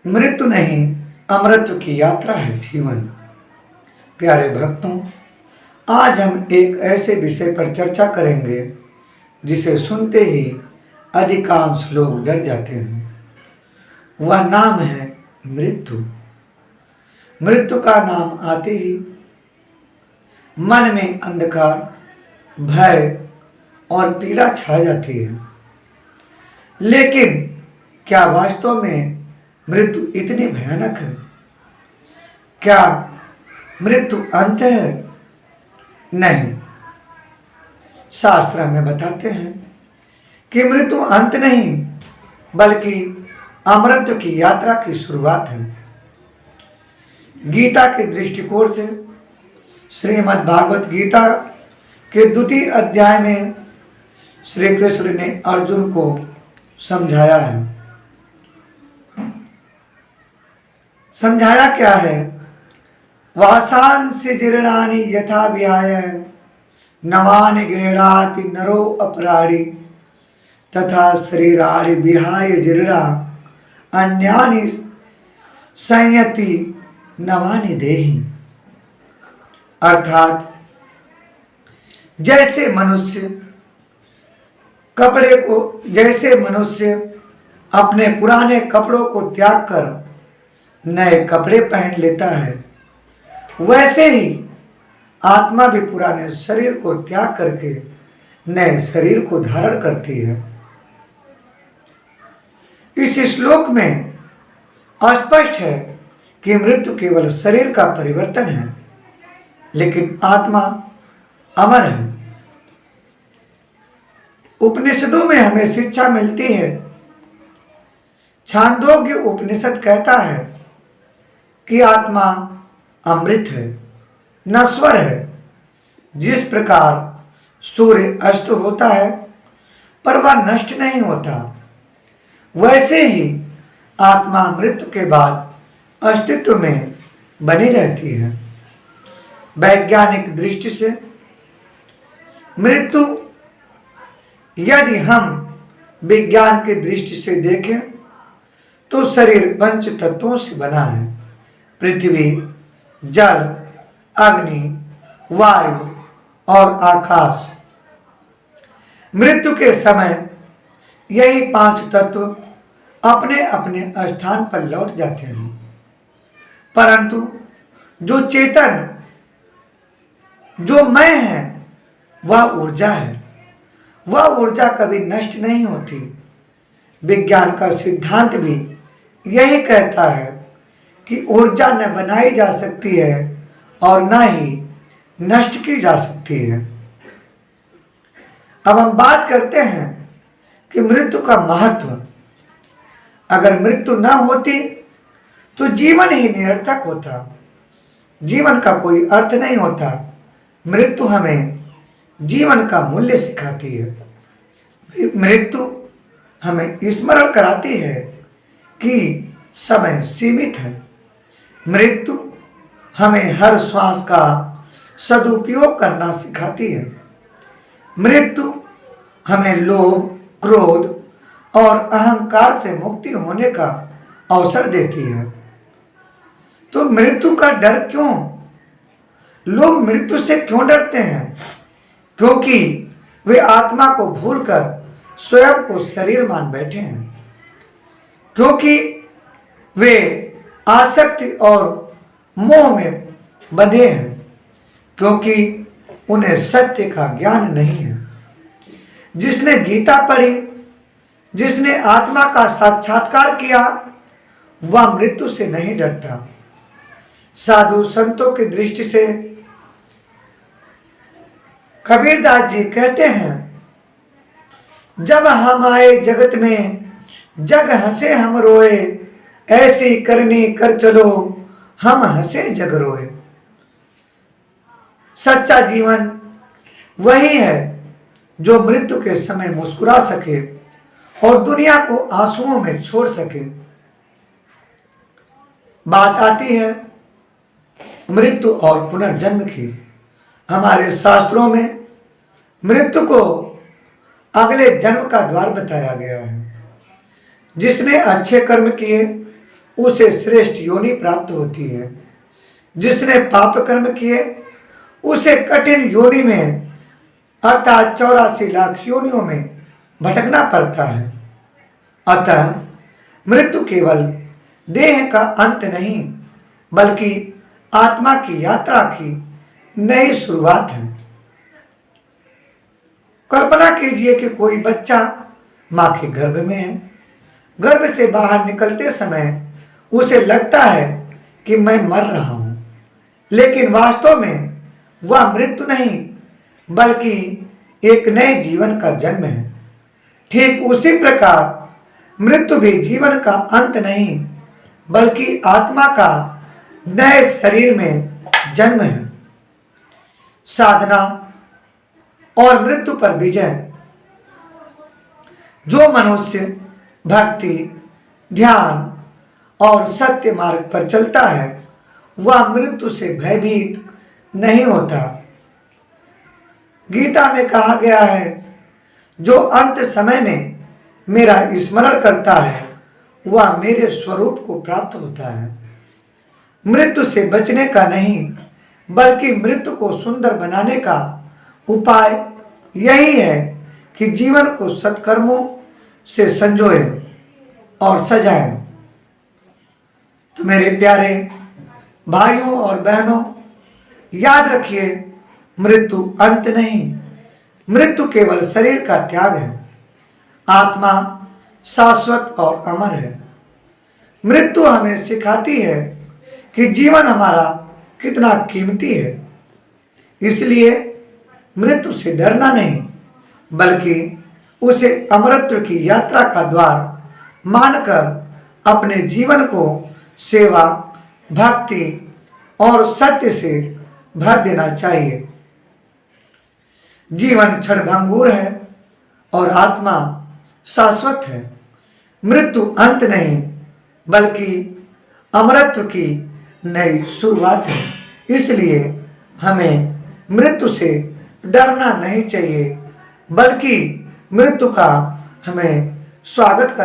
मृत्यु नहीं, अमृत की यात्रा है जीवन। प्यारे भक्तों, आज हम एक ऐसे विषय पर चर्चा करेंगे जिसे सुनते ही अधिकांश लोग डर जाते हैं। वह नाम है मृत्यु। मृत्यु का नाम आते ही मन में अंधकार, भय और पीड़ा छा जाती है। लेकिन क्या वास्तव में मृत्यु इतनी भयानक है? क्या मृत्यु अंत है? नहीं, शास्त्र हमें बताते हैं कि मृत्यु अंत नहीं बल्कि अमृत की यात्रा की शुरुआत है। गीता के दृष्टिकोण से श्रीमद् भागवत गीता के द्वितीय अध्याय में श्री कृष्ण ने अर्जुन को समझाया है। समझाया क्या है? वासांसि जीर्णानि यथा विहाय नवानि गृह्णाति नरो अपराणि तथा शरीराणि विहाय जीर्णा अन्यानि संयति नवानि देहि। अर्थात जैसे मनुष्य अपने पुराने कपड़ों को त्याग कर नए कपड़े पहन लेता है, वैसे ही आत्मा भी पुराने शरीर को त्याग करके नए शरीर को धारण करती है। इस श्लोक में स्पष्ट है कि मृत्यु केवल शरीर का परिवर्तन है, लेकिन आत्मा अमर है। उपनिषदों में हमें शिक्षा मिलती है। छांदोग्य उपनिषद कहता है कि आत्मा अमृत है, नश्वर है। जिस प्रकार सूर्य अस्त होता है पर वह नष्ट नहीं होता, वैसे ही आत्मा मृत्यु के बाद अस्तित्व में बनी रहती है। वैज्ञानिक दृष्टि से मृत्यु, यदि हम विज्ञान की दृष्टि से देखें तो शरीर पंच तत्वों से बना है। पृथ्वी, जल, अग्नि, वायु और आकाश। मृत्यु के समय यही पांच तत्व अपने अपने स्थान पर लौट जाते हैं, परंतु जो चेतन, जो मैं है, वह ऊर्जा है। वह ऊर्जा कभी नष्ट नहीं होती। विज्ञान का सिद्धांत भी यही कहता है कि ऊर्जा न बनाई जा सकती है और न ही नष्ट की जा सकती है। अब हम बात करते हैं कि मृत्यु का महत्व। अगर मृत्यु न होती तो जीवन ही निरर्थक होता, जीवन का कोई अर्थ नहीं होता। मृत्यु हमें जीवन का मूल्य सिखाती है। मृत्यु हमें स्मरण कराती है कि समय सीमित है। मृत्यु हमें हर श्वास का सदुपयोग करना सिखाती है। मृत्यु हमें लोभ, क्रोध और अहंकार से मुक्ति होने का अवसर देती है। तो मृत्यु का डर क्यों? लोग मृत्यु से क्यों डरते हैं? क्योंकि वे आत्मा को भूलकर स्वयं को शरीर मान बैठे हैं। क्योंकि वे आसक्ति और मोह में बंधे हैं। क्योंकि उन्हें सत्य का ज्ञान नहीं है। जिसने गीता पढ़ी, जिसने आत्मा का साक्षात्कार किया, वह मृत्यु से नहीं डरता। साधु संतों की दृष्टि से कबीरदास जी कहते हैं, जब हम आए जगत में जग हंसे हम रोए, ऐसी करनी कर चलो हम हंसे जग रोए। सच्चा जीवन वही है जो मृत्यु के समय मुस्कुरा सके और दुनिया को आंसुओं में छोड़ सके। बात आती है मृत्यु और पुनर्जन्म की। हमारे शास्त्रों में मृत्यु को अगले जन्म का द्वार बताया गया है। जिसने अच्छे कर्म किए उसे श्रेष्ठ योनि प्राप्त होती है। जिसने पाप कर्म किए उसे कठिन योनि में अर्थात 84 लाख योनियों में भटकना पड़ता है। अतः मृत्यु केवल देह का अंत नहीं बल्कि आत्मा की यात्रा की नई शुरुआत है। कल्पना कीजिए कि कोई बच्चा मां के गर्भ में है। गर्भ से बाहर निकलते समय उसे लगता है कि मैं मर रहा हूं, लेकिन वास्तव में वह मृत्यु नहीं बल्कि एक नए जीवन का जन्म है। ठीक उसी प्रकार मृत्यु भी जीवन का अंत नहीं बल्कि आत्मा का नए शरीर में जन्म है। साधना और मृत्यु पर विजय। जो मनुष्य भक्ति, ध्यान और सत्य मार्ग पर चलता है वह मृत्यु से भयभीत नहीं होता। गीता में कहा गया है, जो अंत समय में मेरा स्मरण करता है वह मेरे स्वरूप को प्राप्त होता है। मृत्यु से बचने का नहीं बल्कि मृत्यु को सुंदर बनाने का उपाय यही है कि जीवन को सत्कर्मों से संजोए और सजाए। तो मेरे प्यारे भाइयों और बहनों, याद रखिए, मृत्यु अंत नहीं, मृत्यु केवल शरीर का त्याग है। आत्मा शाश्वत और अमर है। मृत्यु हमें सिखाती है कि जीवन हमारा कितना कीमती है। इसलिए मृत्यु से डरना नहीं बल्कि उसे अमरत्व की यात्रा का द्वार मानकर अपने जीवन को सेवा, भक्ति और सत्य से भर देना चाहिए। जीवन क्षणभंगुर है और आत्मा शाश्वत है। मृत्यु अंत नहीं बल्कि अमरत्व की नई शुरुआत है। इसलिए हमें मृत्यु से डरना नहीं चाहिए बल्कि मृत्यु का हमें स्वागत करना